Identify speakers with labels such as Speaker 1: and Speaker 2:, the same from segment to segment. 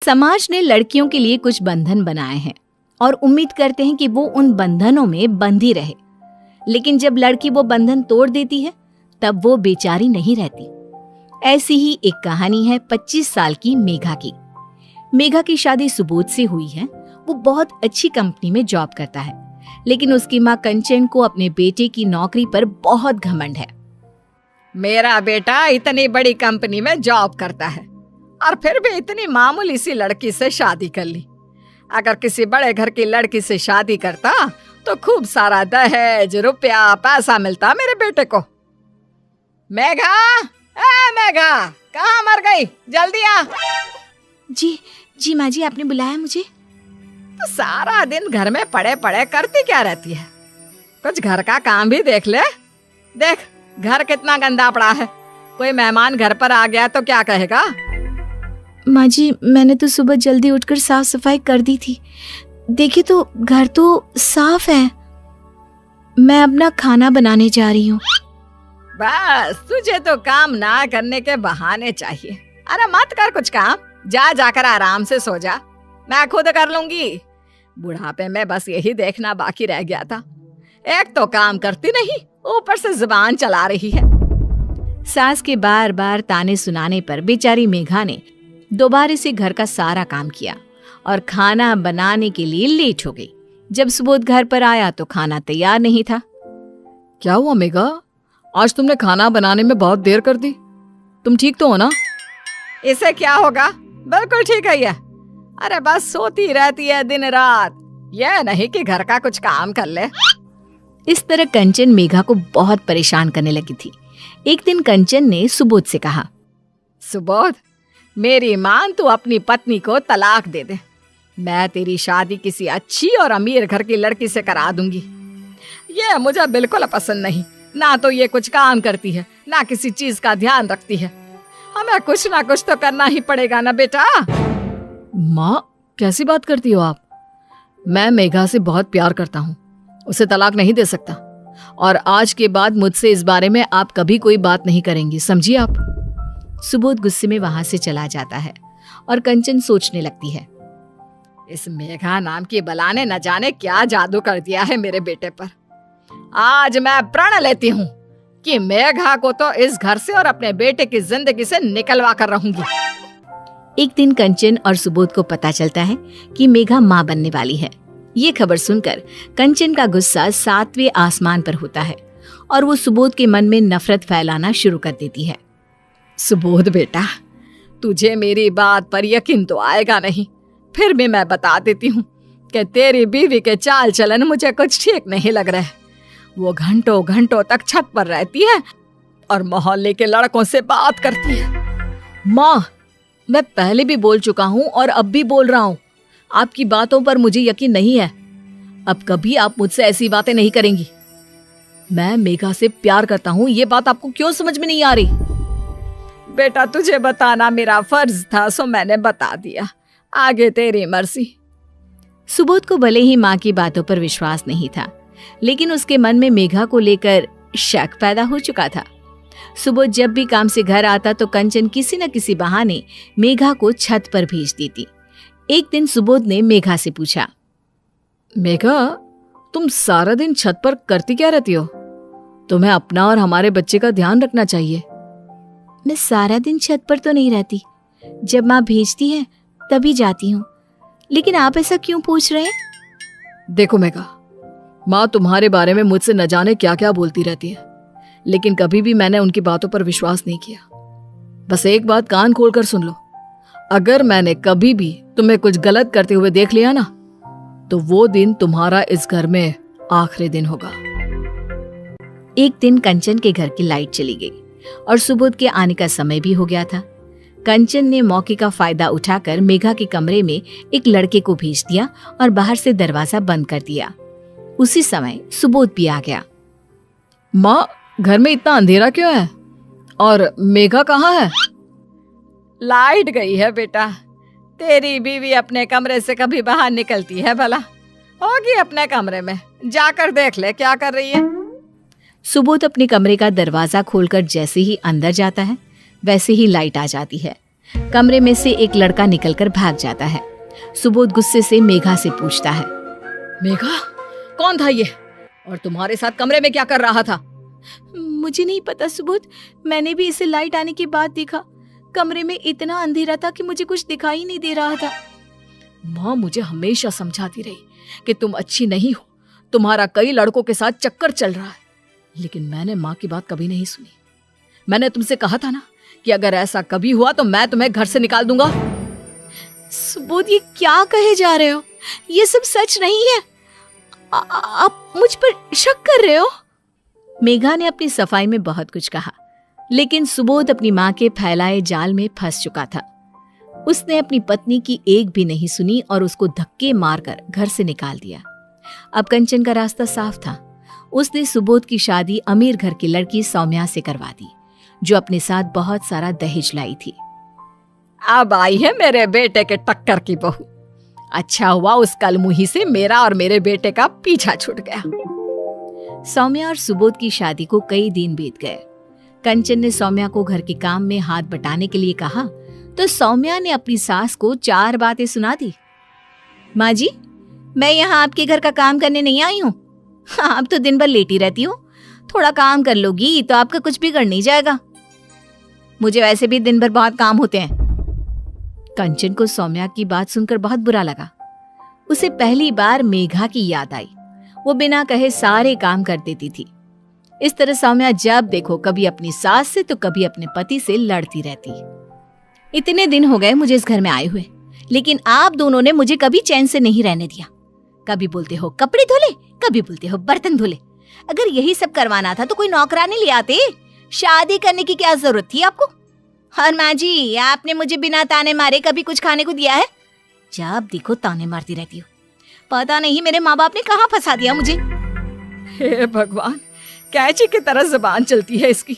Speaker 1: समाज ने लड़कियों के लिए कुछ बंधन बनाए हैं और उम्मीद करते हैं कि वो उन बंधनों में बंधी रहे, लेकिन जब लड़की वो बंधन तोड़ देती है तब वो बेचारी नहीं रहती। ऐसी ही एक कहानी है 25 साल की मेघा की। मेघा की शादी सुबोध से हुई है। वो बहुत अच्छी कंपनी में जॉब करता है, लेकिन उसकी माँ कंचन को अपने बेटे की नौकरी पर बहुत घमंड है।
Speaker 2: मेरा बेटा इतनी बड़ी कंपनी में जॉब करता है और फिर भी इतनी मामूली सी लड़की से शादी कर ली। अगर किसी बड़े घर की लड़की से शादी करता तो खूब सारा दहेज, रुपया, पैसा मिलता मेरे बेटे को। मेघा, मेघा, कहाँ मर गई? जल्दी आ।
Speaker 1: जी माँ जी, आपने बुलाया मुझे?
Speaker 2: तो सारा दिन घर में पड़े पड़े करती क्या रहती है? कुछ घर का काम भी देख ले। देख घर कितना गंदा पड़ा है। कोई मेहमान घर पर आ गया तो क्या कहेगा?
Speaker 1: माँ जी, मैंने तो सुबह जल्दी उठकर साफ सफाई कर दी थी। देखिए तो घर तो साफ है। मैं अपना खाना बनाने जा रही हूँ।
Speaker 2: बस तुझे तो काम ना करने के बहाने चाहिए। अरे मत कर कुछ काम, जाकर आराम से सो जा। मैं खुद कर लूंगी। बुढ़ापे में बस यही देखना बाकी रह गया था। एक तो काम करती नहीं, ऊपर से जुबान चला रही है।
Speaker 1: सास के बार बार ताने सुनाने पर बेचारी मेघा ने दोबारा से घर का सारा काम किया और खाना बनाने के लिए लेट हो गई। जब सुबोध घर पर आया तो खाना तैयार नहीं था।
Speaker 3: क्या हुआ मेघा? आज तुमने खाना बनाने में बहुत देर कर दी। तुम ठीक तो हो ना?
Speaker 2: इसे क्या होगा? बिल्कुल ठीक है ये। अरे बस सोती रहती है दिन रात, यह नहीं कि घर का कुछ काम कर ले।
Speaker 1: इस तरह कंचन मेघा को बहुत परेशान करने लगी थी। एक दिन कंचन ने सुबोध से कहा,
Speaker 2: सुबोध, मेरी मान तू अपनी पत्नी को तलाक दे दे। मैं तेरी शादी किसी अच्छी और अमीर घर की लड़की से करा दूंगी। ये मुझे बिल्कुल पसंद नहीं। ना तो ये कुछ काम करती है, ना किसी चीज का ध्यान रखती है। हमें कुछ ना कुछ तो करना ही पड़ेगा ना बेटा।
Speaker 3: माँ, कैसी बात करती हो आप? मैं मेघा से बहुत प्यार करता हूँ, उसे तलाक नहीं दे सकता। और आज के बाद मुझसे इस बारे में आप कभी कोई बात नहीं करेंगी, समझिए आप।
Speaker 1: सुबोध गुस्से में वहां से चला जाता है और कंचन सोचने लगती है,
Speaker 2: इस मेघा नाम की बला ने न जाने क्या जादू कर दिया है मेरे बेटे पर। आज मैं प्रण लेती हूँ कि मेघा को तो इस घर से और अपने बेटे की जिंदगी से निकलवा कर रहूंगी।
Speaker 1: एक दिन कंचन और सुबोध को पता चलता है कि मेघा माँ बनने वाली है। ये खबर सुनकर कंचन का गुस्सा 7वें आसमान पर होता है और वो सुबोध के मन में नफरत फैलाना शुरू कर देती है।
Speaker 2: सुबोध बेटा, तुझे मेरी बात पर यकीन तो आएगा नहीं, फिर भी मैं बता देती हूँ कि तेरी बीवी के चाल चलन मुझे कुछ ठीक नहीं लग रहा है। वो घंटों घंटों तक छत पर रहती है और मोहल्ले के लड़कों से बात करती है।
Speaker 3: माँ, मैं पहले भी बोल चुका हूँ और अब भी बोल रहा हूँ, आपकी बातों पर मुझे यकीन नहीं है। अब कभी आप मुझसे ऐसी बातें नहीं करेंगी। मैं मेघा से प्यार करता हूँ, ये बात आपको क्यों समझ में नहीं आ रही?
Speaker 2: बेटा, तुझे बताना मेरा फर्ज था, सो मैंने बता दिया। आगे तेरी मर्जी।
Speaker 1: सुबोध को भले ही माँ की बातों पर विश्वास नहीं था, लेकिन उसके मन में मेघा को लेकर शक पैदा हो चुका था। सुबोध जब भी काम से घर आता तो कंचन किसी न किसी बहाने मेघा को छत पर भेज देती। एक दिन सुबोध ने मेघा से पूछा,
Speaker 3: मेघा, तुम सारा दिन छत पर करती क्या रहती हो? तुम्हें अपना और हमारे बच्चे का ध्यान रखना चाहिए।
Speaker 1: मैं सारा दिन छत पर तो नहीं रहती, जब माँ भेजती है तभी जाती हूँ। लेकिन आप ऐसा क्यों पूछ रहे हैं?
Speaker 3: देखो मेघा, माँ तुम्हारे बारे में मुझसे न जाने क्या क्या बोलती रहती है, लेकिन कभी भी मैंने उनकी बातों पर विश्वास नहीं किया। बस एक बात कान खोलकर सुन लो, अगर मैंने कभी भी तुम्हें कुछ गलत करते हुए देख लिया ना, तो वो दिन तुम्हारा इस घर में आखिरी दिन होगा।
Speaker 1: एक दिन कंचन के घर की लाइट चली गई और सुबोध के आने का समय भी हो गया था। कंचन ने मौके का फायदा उठाकर मेघा के कमरे में एक लड़के को भेज दिया और बाहर से दरवाजा बंद कर दिया। उसी समय सुबोध भी आ गया।
Speaker 3: माँ, घर में इतना अंधेरा क्यों है? और मेघा कहाँ है?
Speaker 2: लाइट गई है बेटा। तेरी बीवी अपने कमरे से कभी बाहर निकलती है भला? होगी अपने कमरे में, जाकर देख ले क्या कर रही है।
Speaker 1: सुबोध अपने कमरे का दरवाजा खोलकर जैसे ही अंदर जाता है, वैसे ही लाइट आ जाती है। कमरे में से एक लड़का निकलकर भाग जाता है। सुबोध गुस्से से मेघा से पूछता है,
Speaker 3: मेघा, कौन था ये और तुम्हारे साथ कमरे में क्या कर रहा था?
Speaker 1: मुझे नहीं पता सुबोध, मैंने भी इसे लाइट आने के बाद देखा। कमरे में इतना अंधेरा था कि मुझे कुछ दिखाई नहीं दे रहा था।
Speaker 3: माँ मुझे हमेशा समझाती रही कि तुम अच्छी नहीं हो, तुम्हारा कई लड़कों के साथ चक्कर चल रहा है, लेकिन मैंने माँ की बात कभी नहीं सुनी। मैंने तुमसे कहा था ना कि अगर ऐसा कभी हुआ तो मैं तुम्हें घर से निकाल दूंगा।
Speaker 1: सुबोध, ये क्या कहे जा रहे हो? ये सब सच नहीं है। आप मुझ पर शक कर रहे हो? मेघा ने अपनी सफाई में बहुत कुछ कहा, लेकिन सुबोध अपनी माँ के फैलाए जाल में फंस चुका था। उसने अपनी पत्नी की एक भी नहीं सुनी और उसको धक्के मारकर घर से निकाल दिया। अब कंचन का रास्ता साफ था। उसने सुबोध की शादी अमीर घर की लड़की सौम्या से करवा दी, जो अपने साथ बहुत सारा दहेज लाई थी।
Speaker 2: अब आई है मेरे बेटे के टक्कर की बहू। अच्छा हुआ उस कलमुही से मेरा और मेरे बेटे का पीछा छूट गया।
Speaker 1: सौम्या और सुबोध की शादी को कई दिन बीत गए। कंचन ने सौम्या को घर के काम में हाथ बटाने के लिए कहा तो सौम्या ने अपनी सास को 4 बातें सुना दी। माँ जी, मैं यहाँ आपके घर का काम करने नहीं आई हूँ। आप तो दिन भर लेटी रहती हो, थोड़ा काम कर लोगी तो आपका कुछ बिगड़ नहीं जाएगा। मुझे वैसे भी दिन भर बहुत काम होते हैं। कंचन को सौम्या की बात सुनकर बहुत बुरा लगा। उसे पहली बार मेघा की याद आई। वो बिना कहे सारे काम कर देती थी। इस तरह सौम्या जब देखो कभी अपनी सास से तो कभी अपने पति से लड़ती रहती। इतने दिन हो गए मुझे इस घर में आए हुए, लेकिन आप दोनों ने मुझे कभी चैन से नहीं रहने दिया। कभी बोलते हो कपड़े धोले, कभी बोलते हो बर्तन धोले। अगर यही सब करवाना था तो कोई नौकरानी ले आते। शादी करने की क्या जरूरत थी आपको? और माँ जी, आपने मुझे बिना ताने मारे कभी कुछ खाने को दिया है? जब देखो ताने मारती रहती हो। पता नहीं मेरे माँ बाप ने कहाँ फंसा दिया मुझे।
Speaker 2: हे भगवान, कैची की तरह जुबान चलती है इसकी।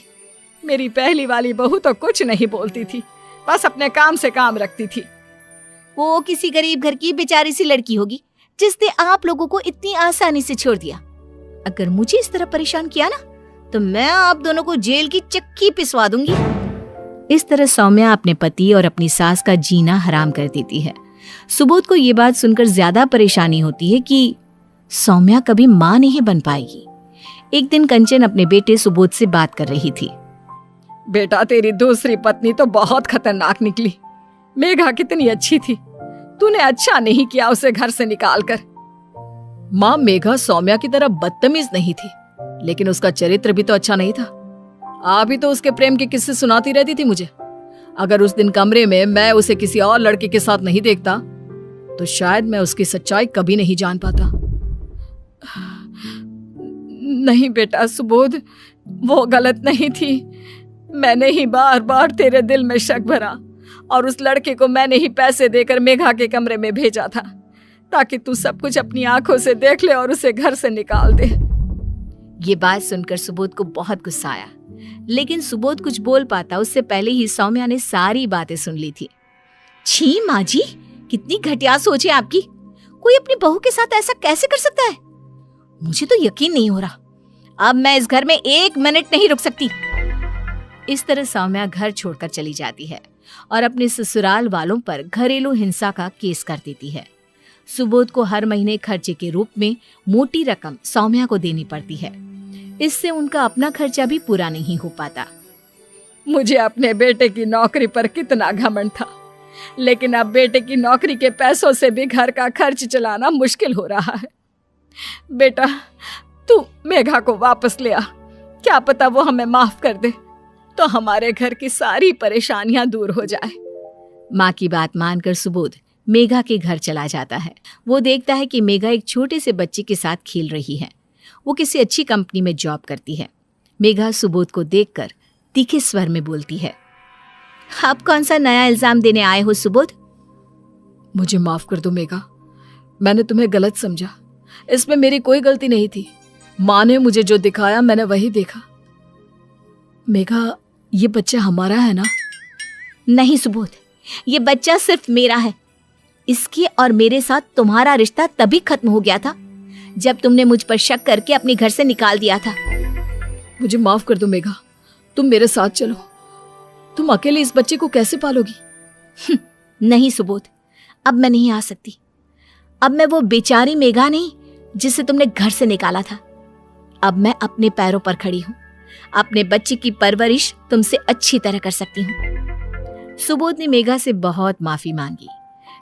Speaker 2: मेरी पहली वाली बहू तो कुछ नहीं बोलती थी, बस अपने काम से काम रखती थी।
Speaker 1: वो किसी गरीब घर की बेचारी सी लड़की होगी जिसने आप लोगों को इतनी आसानी से छोड़ दिया। अगर मुझे इस तरह परेशान किया ना तो मैं आप दोनों को जेल की चक्की पिसवा दूंगी। इस तरह सौम्या अपने पति और अपनी सास का जीना हराम कर देती है। सुबोध को ये बात सुनकर ज्यादा परेशानी होती है कि सौम्या कभी माँ नहीं बन पाएगी। एक दिन कंचन अपने बेटे सुबोध से बात कर रही थी।
Speaker 2: बेटा, तेरी दूसरी पत्नी तो बहुत खतरनाक निकली। मेघा कितनी अच्छी थी, तूने अच्छा नहीं किया उसे घर से निकाल कर।
Speaker 3: माँ, मेघा सौम्या की तरह बदतमीज नहीं थी, लेकिन उसका चरित्र भी तो अच्छा नहीं था। आप ही तो उसके प्रेम के किस्से सुनाती रहती थी मुझे। अगर उस दिन कमरे में मैं उसे किसी और लड़के के साथ नहीं देखता तो शायद मैं उसकी सच्चाई कभी नहीं जान पाता।
Speaker 2: नहीं बेटा सुबोध, वो गलत नहीं थी। मैंने ही बार बार तेरे दिल में शक भरा और उस लड़के को मैंने ही पैसे देकर मेघा के कमरे में भेजा था ताकि तू सब कुछ अपनी आंखों से देख ले और उसे घर से निकाल दे।
Speaker 1: ये बात सुनकर सुबोध को बहुत गुस्सा आया, लेकिन सुबोध कुछ बोल पाता उससे पहले ही सौम्या ने सारी बातें सुन ली थी। छी माँ जी, कितनी घटिया सोच है आपकी। कोई अपनी बहू के साथ ऐसा कैसे कर सकता है? मुझे तो यकीन नहीं हो रहा। अब मैं इस घर में 1 मिनट नहीं रुक सकती। इस तरह सौम्या घर छोड़कर चली जाती है और अपने ससुराल वालों पर घरेलू हिंसा का केस कर देती है। सुबोध को हर महीने खर्चे के रूप में मोटी रकम सौम्या को देनी पड़ती है। इससे उनका अपना खर्चा भी पूरा नहीं हो पाता।
Speaker 2: मुझे अपने बेटे की नौकरी पर कितना घमंड था, लेकिन अब बेटे की नौकरी के पैसों से भी घर का खर्च चलाना मुश्किल हो रहा है। बेटा, तू मेघा को वापस ले आ। क्या पता वो हमें माफ कर दे तो हमारे घर की सारी परेशानियां दूर हो जाए।
Speaker 1: माँ की बात मानकर सुबोध मेघा के घर चला जाता है। वो देखता है कि मेघा एक छोटे से बच्चे के साथ खेल रही है। वो किसी अच्छी कंपनी में जॉब करती है। मेघा सुबोध को देखकर तीखे स्वर में बोलती है, आप कौन सा नया इल्जाम देने आए हो सुबोध?
Speaker 3: मुझे माफ कर दो मेघा, मैंने तुम्हें गलत समझा। इसमें मेरी कोई गलती नहीं थी। माँ ने मुझे जो दिखाया मैंने वही देखा। मेघा, ये बच्चा हमारा है ना?
Speaker 1: नहीं सुबोध, ये बच्चा सिर्फ मेरा है। इसके और मेरे साथ तुम्हारा रिश्ता तभी खत्म हो गया था जब तुमने मुझ पर शक करके अपने घर से निकाल दिया था।
Speaker 3: मुझे माफ कर दो मेघा, तुम मेरे साथ चलो। तुम अकेले इस बच्चे को कैसे पालोगी?
Speaker 1: नहीं सुबोध, अब मैं नहीं आ सकती। अब मैं वो बेचारी मेघा नहीं जिसे तुमने घर से निकाला था। अब मैं अपने पैरों पर खड़ी हूं। अपने बच्चे की परवरिश तुमसे अच्छी तरह कर सकती हूं। सुबोध ने मेघा से बहुत माफी मांगी,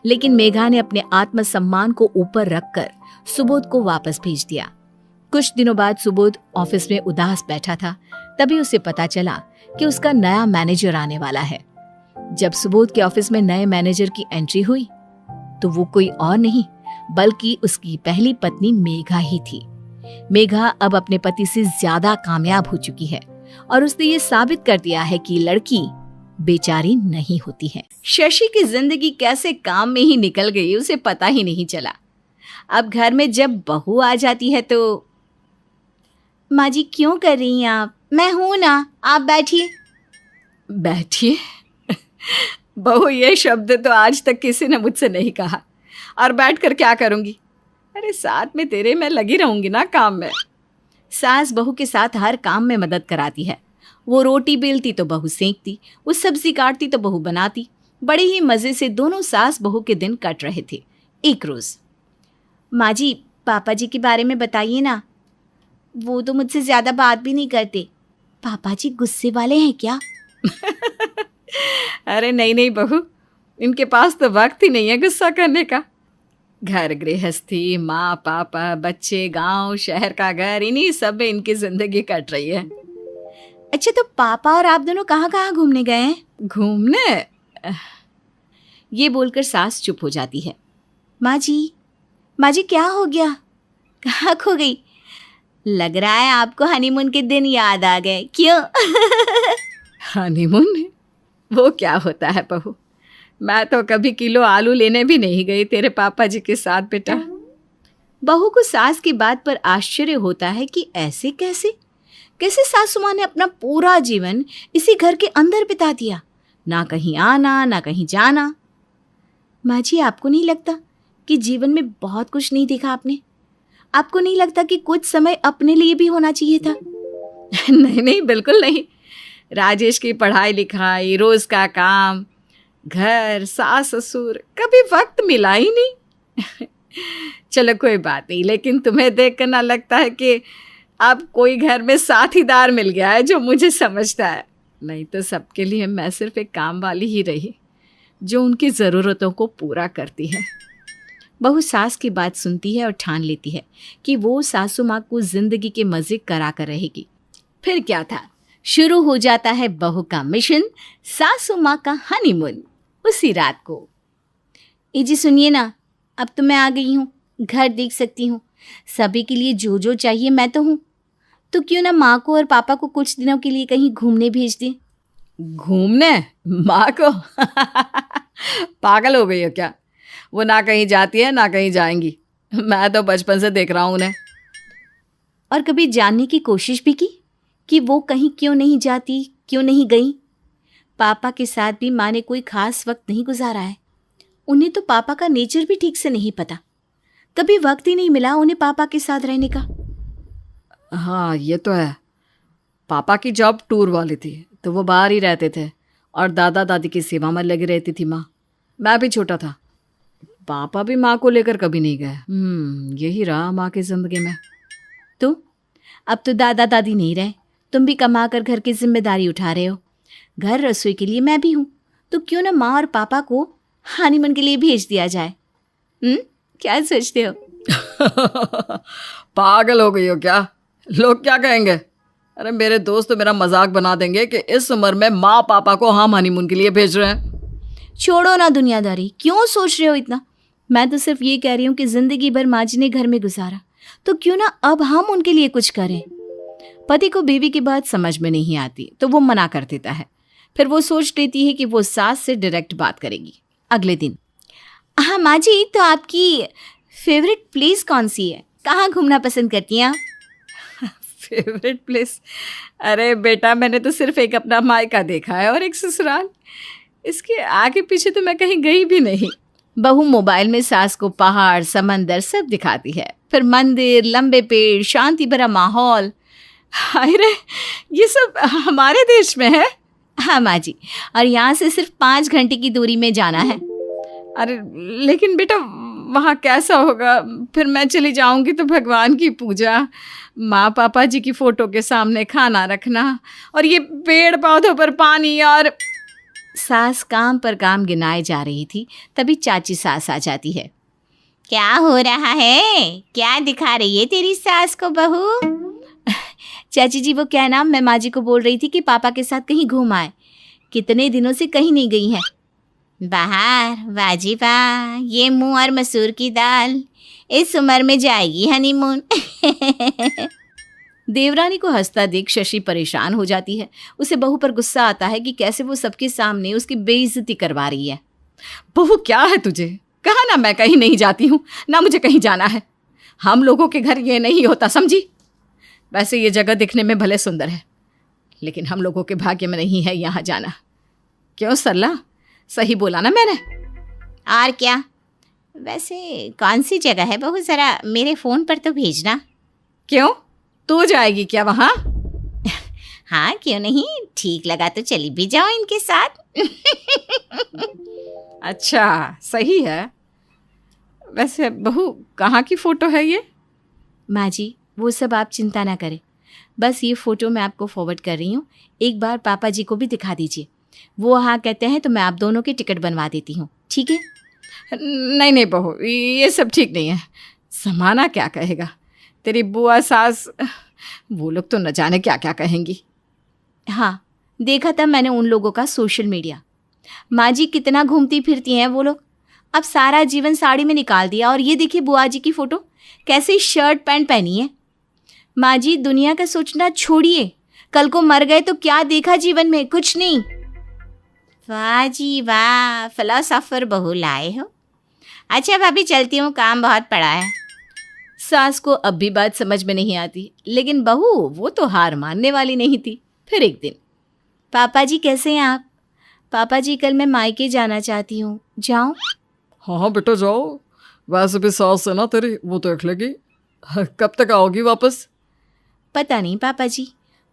Speaker 1: लेकिन मेघा ने अपने आत्मसम्मान को ऊपर रखकर सुबोध को वापस भेज दिया। कुछ दिनों बाद सुबोध ऑफिस में उदास बैठा था। तभी उसे पता चला कि उसका नया मैनेजर आने वाला है। जब सुबोध के ऑफिस में नए मैनेजर की एंट्री हुई तो वो कोई और नहीं बल्कि उसकी पहली पत्नी मेघा ही थी। मेघा अब अपने पति से ज्यादा कामयाब हो चुकी है और उसने ये साबित कर दिया है कि लड़की बेचारी नहीं होती है। शशि की जिंदगी कैसे काम में ही निकल गई उसे पता ही नहीं चला। अब घर में जब बहू आ जाती है तो माँ जी क्यों कर रही हैं आप? मैं हूं ना, आप बैठिए।
Speaker 2: बैठिए? बहू ये शब्द तो आज तक किसी ने मुझसे नहीं कहा। और बैठ कर क्या करूंगी? अरे साथ में तेरे मैं लगी रहूंगी ना काम में।
Speaker 1: सास बहू के साथ हर काम में मदद कराती है। वो रोटी बेलती तो बहू सेंकती, वो सब्जी काटती तो बहू बनाती। बड़े ही मजे से दोनों सास बहू के दिन कट रहे थे। एक रोज, माँ जी पापा जी के बारे में बताइए ना, वो तो मुझसे ज्यादा बात भी नहीं करते। पापा जी गुस्से वाले हैं क्या?
Speaker 2: अरे नहीं नहीं बहू, इनके पास तो वक्त ही नहीं है गुस्सा करने का। घर गृहस्थी, माँ पापा, बच्चे, गांव शहर का घर, इन्हीं सब में इनकी जिंदगी कट रही है।
Speaker 1: अच्छा तो पापा और आप दोनों कहाँ कहाँ घूमने गए हैं?
Speaker 2: घूमने?
Speaker 1: ये बोलकर सास चुप हो जाती है। माँ जी क्या हो गया? कहाँ खो गई? लग रहा है आपको हनीमून के दिन याद आ गए, क्यों?
Speaker 2: हनीमून? वो क्या होता है बहू? मैं तो कभी किलो आलू लेने भी नहीं गई तेरे पापा जी के साथ बेटा।
Speaker 1: बहू को सास की बात पर आश्चर्य होता है कि ऐसे कैसे सासू माँ ने अपना पूरा जीवन इसी घर के अंदर बिता दिया, ना कहीं आना ना कहीं जाना। माँ जी आपको नहीं लगता कि जीवन में बहुत कुछ नहीं देखा आपने? आपको नहीं लगता कि कुछ समय अपने लिए भी होना चाहिए था?
Speaker 2: नहीं नहीं बिल्कुल नहीं। राजेश की पढ़ाई लिखाई, रोज का काम, घर, सास ससुर, कभी वक्त मिला ही नहीं। चलो कोई बात नहीं, लेकिन तुम्हें देखकर ना लगता है कि अब कोई घर में साथीदार मिल गया है जो मुझे समझता है। नहीं तो सबके लिए मैं सिर्फ एक काम वाली ही रही जो उनकी ज़रूरतों को पूरा करती है।
Speaker 1: बहू सास की बात सुनती है और ठान लेती है कि वो सासू माँ को जिंदगी के मजे करा कर रहेगी। फिर क्या था, शुरू हो जाता है बहू का मिशन, सासू माँ का हनीमून। उसी रात को, ए जी सुनिए ना, अब तो मैं आ गई हूँ, घर देख सकती हूँ, सभी के लिए जो जो चाहिए मैं तो हूँ। तो क्यों ना माँ को और पापा को कुछ दिनों के लिए कहीं घूमने भेज दें।
Speaker 2: घूमने? माँ को? पागल हो गई हो क्या? वो ना कहीं जाती है ना कहीं जाएंगी। मैं तो बचपन से देख रहा हूँ उन्हें।
Speaker 1: और कभी जानने की कोशिश भी की कि वो कहीं क्यों नहीं जाती, क्यों नहीं गई? पापा के साथ भी माँ ने कोई खास वक्त नहीं गुजारा है। उन्हें तो पापा का नेचर भी ठीक से नहीं पता। कभी वक्त ही नहीं मिला उन्हें पापा के साथ रहने का।
Speaker 2: हाँ ये तो है। पापा की जॉब टूर वाली थी तो वो बाहर ही रहते थे और दादा दादी की सेवा में लगी रहती थी माँ। मैं भी छोटा था। पापा भी माँ को लेकर कभी नहीं गए। यही रहा माँ की जिंदगी में।
Speaker 1: तो अब तो दादा दादी नहीं रहे, तुम भी कमा कर घर की जिम्मेदारी उठा रहे हो। घर रसोई के लिए मैं भी हूँ, तो क्यों ना माँ और पापा को हनीमून के लिए भेज दिया जाए। क्या सोचते हो?
Speaker 2: पागल हो गई हो क्या? लोग क्या कहेंगे? अरे मेरे दोस्त तो मेरा मजाक बना देंगे कि इस उम्र में माँ पापा को हम हनीमून के लिए भेज रहे हैं।
Speaker 1: छोड़ो ना दुनियादारी, क्यों सोच रहे हो इतना? मैं तो सिर्फ ये कह रही हूँ कि जिंदगी भर माँ जी ने घर में गुजारा, तो क्यों ना अब हम उनके लिए कुछ करें। पति को बीवी की बात समझ में नहीं आती तो वो मना कर देता है। फिर वो सोच लेती है कि वो सास से डायरेक्ट बात करेगी। अगले दिन, हाँ माँ जी, तो आपकी फेवरेट प्लेस कौन सी है? कहाँ घूमना पसंद करती हैं आप?
Speaker 2: Favourite place? अरे बेटा, मैंने तो सिर्फ एक अपना मायका देखा है और एक ससुराल। इसके आगे पीछे तो मैं कहीं गई भी नहीं।
Speaker 1: बहू मोबाइल में सास को पहाड़, समंदर सब दिखाती है, फिर मंदिर, लंबे पेड़, शांति भरा माहौल।
Speaker 2: हाय रे, ये सब हमारे देश में है?
Speaker 1: हाँ माँ जी, और यहाँ से सिर्फ 5 घंटे की दूरी में जाना है।
Speaker 2: अरे लेकिन बेटा वहाँ कैसा होगा? फिर मैं चली जाऊंगी तो भगवान की पूजा, माँ पापा जी की फोटो के सामने खाना रखना, और ये पेड़ पौधों पर पानी। और
Speaker 1: सास काम पर काम गिनाए जा रही थी, तभी चाची सास आ जाती है। क्या हो रहा है? क्या दिखा रही है तेरी सास को बहू? चाची जी वो क्या नाम, मैं माँ जी को बोल रही थी कि पापा के साथ कहीं घूम आए, कितने दिनों से कहीं नहीं गई हैं। बाहर? वाजी वाह, ये मुंह और मसूर की दाल, इस उम्र में जाएगी हनीमून। देवरानी को हंसता देख शशि परेशान हो जाती है। उसे बहू पर गुस्सा आता है कि कैसे वो सबके सामने उसकी बेइज्जती करवा रही है।
Speaker 2: बहू क्या है तुझे? कहा ना मैं कहीं नहीं जाती हूँ, ना मुझे कहीं जाना है। हम लोगों के घर ये नहीं होता, समझी? वैसे ये जगह दिखने में भले सुंदर है, लेकिन हम लोगों के भाग्य में नहीं है यहाँ जाना। क्यों सरला, सही बोला ना मैंने?
Speaker 1: और क्या? वैसे कौन सी जगह है बहू, ज़रा मेरे फ़ोन पर तो भेजना।
Speaker 2: क्यों, तू जाएगी क्या वहाँ?
Speaker 1: हाँ क्यों नहीं, ठीक लगा तो चली भी जाओ इनके साथ।
Speaker 2: अच्छा सही है। वैसे बहू कहाँ की फ़ोटो है ये?
Speaker 1: माँ जी वो सब आप चिंता ना करें, बस ये फ़ोटो मैं आपको फॉरवर्ड कर रही हूँ, एक बार पापा जी को भी दिखा दीजिए। वो हाँ कहते हैं तो मैं आप दोनों की टिकट बनवा देती हूँ, ठीक है?
Speaker 2: नहीं नहीं बहू, ये सब ठीक नहीं है। समाना क्या कहेगा, तेरी बुआ सास, वो लोग तो न जाने क्या क्या कहेंगी।
Speaker 1: हाँ देखा था मैंने उन लोगों का सोशल मीडिया। माँ जी कितना घूमती फिरती हैं वो लोग, अब सारा जीवन साड़ी में निकाल दिया। और ये देखिए बुआ जी की फ़ोटो, कैसे शर्ट पैंट पहनी है। माँ जी दुनिया का सोचना छोड़िए, कल को मर गए तो क्या देखा जीवन में, कुछ नहीं। वाह जी वाह, फिलोसोफर बहू लाए हो। अच्छा भाभी चलती हूँ, काम बहुत पड़ा है। सास को अब भी बात समझ में नहीं आती, लेकिन बहू वो तो हार मानने वाली नहीं थी। फिर एक दिन, पापा जी कैसे हैं आप? पापा जी कल मैं मायके जाना चाहती हूँ, जाऊँ?
Speaker 3: हाँ हाँ बेटा जाओ, वैसे भी सास है ना तेरी, वो देख लेगी। कब तक आओगी वापस?
Speaker 1: पता नहीं पापा जी,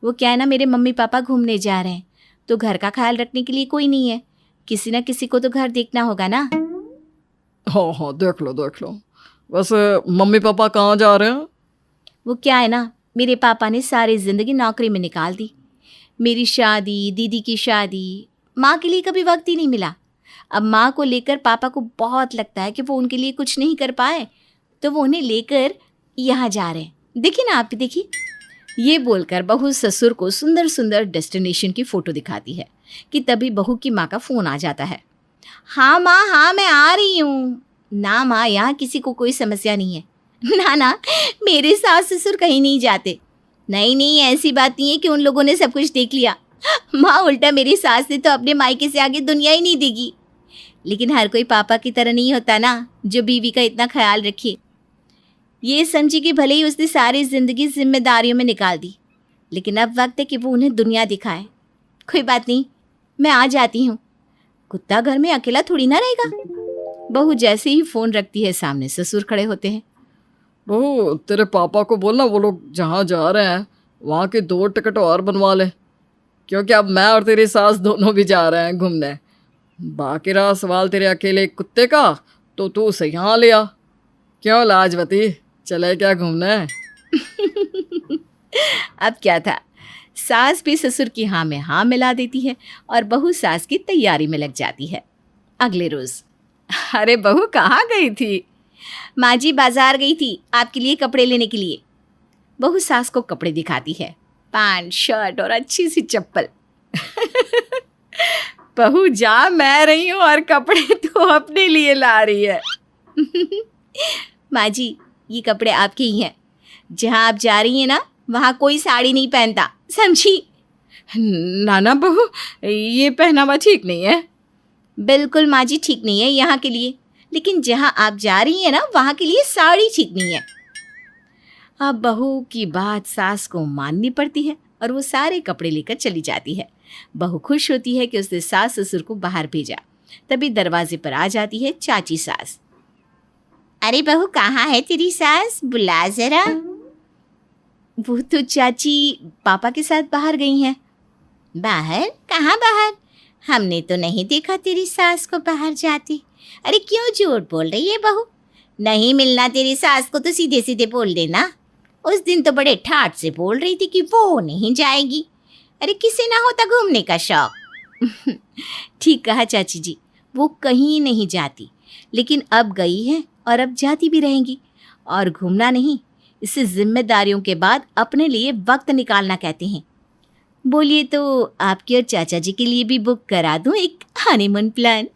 Speaker 1: वो क्या है ना, मेरे मम्मी पापा घूमने जा रहे हैं तो घर का ख्याल रखने के लिए कोई नहीं है, किसी ना किसी को तो घर देखना होगा ना।
Speaker 3: हाँ हाँ देख लो देख लो। वैसे मम्मी पापा कहाँ जा रहे हैं?
Speaker 1: वो क्या है ना, मेरे पापा ने सारी ज़िंदगी नौकरी में निकाल दी। मेरी शादी, दीदी की शादी, माँ के लिए कभी वक्त ही नहीं मिला। अब माँ को लेकर पापा को बहुत लगता है कि वो उनके लिए कुछ नहीं कर पाए, तो वो उन्हें लेकर यहाँ जा रहे हैं। देखिए ना आप, देखिए। ये बोलकर बहू ससुर को सुंदर सुंदर डेस्टिनेशन की फ़ोटो दिखाती है कि तभी बहू की माँ का फ़ोन आ जाता है। हाँ माँ, हाँ मैं आ रही हूँ। ना माँ, यहाँ किसी को कोई समस्या नहीं है। ना ना, मेरे सास ससुर कहीं नहीं जाते। नहीं नहीं, ऐसी बात नहीं है कि उन लोगों ने सब कुछ देख लिया। माँ उल्टा मेरी सास ने तो अपने मायके से आगे दुनिया ही नहीं देगी। लेकिन हर कोई पापा की तरह नहीं होता ना, जो बीवी का इतना ख्याल रखे। ये समझी कि भले ही उसने सारी ज़िंदगी जिम्मेदारियों में निकाल दी, लेकिन अब वक्त है कि वो उन्हें दुनिया दिखाए। कोई बात नहीं, मैं आ जाती हूँ। कुत्ता घर में अकेला थोड़ी ना रहेगा। बहू जैसे ही फ़ोन रखती है, सामने ससुर खड़े होते हैं।
Speaker 3: बहू तेरे पापा को बोलना वो लोग जहाँ जा रहे हैं वहाँ की 2 टिकट और बनवा ले, क्योंकि अब मैं और तेरी सास दोनों भी जा रहे हैं घूमने। बाकी रहा सवाल तेरे अकेले कुत्ते का, तो तू उसे यहाँ ले आ। क्यों लाजवती, चले क्या घूमने?
Speaker 1: अब क्या था, सास भी ससुर की हाँ में हाँ मिला देती है और बहू सास की तैयारी में लग जाती है। अगले रोज़,
Speaker 2: अरे बहू कहाँ गई थी?
Speaker 1: माँ जी बाजार गई थी आपके लिए कपड़े लेने के लिए। बहू सास को कपड़े दिखाती है, पैंट शर्ट और अच्छी सी चप्पल।
Speaker 2: बहू जा, मैं रही हूँ और कपड़े तो अपने लिए ला रही है।
Speaker 1: माँ जी ये कपड़े आपके ही हैं, जहाँ आप जा रही हैं ना वहाँ कोई साड़ी नहीं पहनता, समझी?
Speaker 2: नाना बहू, ये पहनावा ठीक नहीं है।
Speaker 1: बिल्कुल माँ जी ठीक नहीं है यहाँ के लिए, लेकिन जहाँ आप जा रही हैं ना वहाँ के लिए साड़ी ठीक नहीं है। अब बहू की बात सास को माननी पड़ती है और वो सारे कपड़े लेकर चली जाती है। बहू खुश होती है कि उसने सास ससुर को बाहर भेजा। तभी दरवाजे पर आ जाती है चाची सास। अरे बहू कहाँ है तेरी सास, बुला जरा। वो तो चाची पापा के साथ बाहर गई हैं।
Speaker 4: बाहर? कहाँ बाहर? हमने तो नहीं देखा तेरी सास को बाहर जाती। अरे क्यों झूठ बोल रही है बहू? नहीं मिलना तेरी सास को तो सीधे सीधे बोल देना। उस दिन तो बड़े ठाठ से बोल रही थी कि वो नहीं जाएगी। अरे किसे ना होता घूमने का शौक।
Speaker 1: ठीक कहा चाची जी, वो कहीं नहीं जाती, लेकिन अब गई है और अब जाती भी रहेंगी। और घूमना नहीं, इसे जिम्मेदारियों के बाद अपने लिए वक्त निकालना कहते हैं। बोलिए तो आपके और चाचा जी के लिए भी बुक करा दूं एक हनीमून प्लान।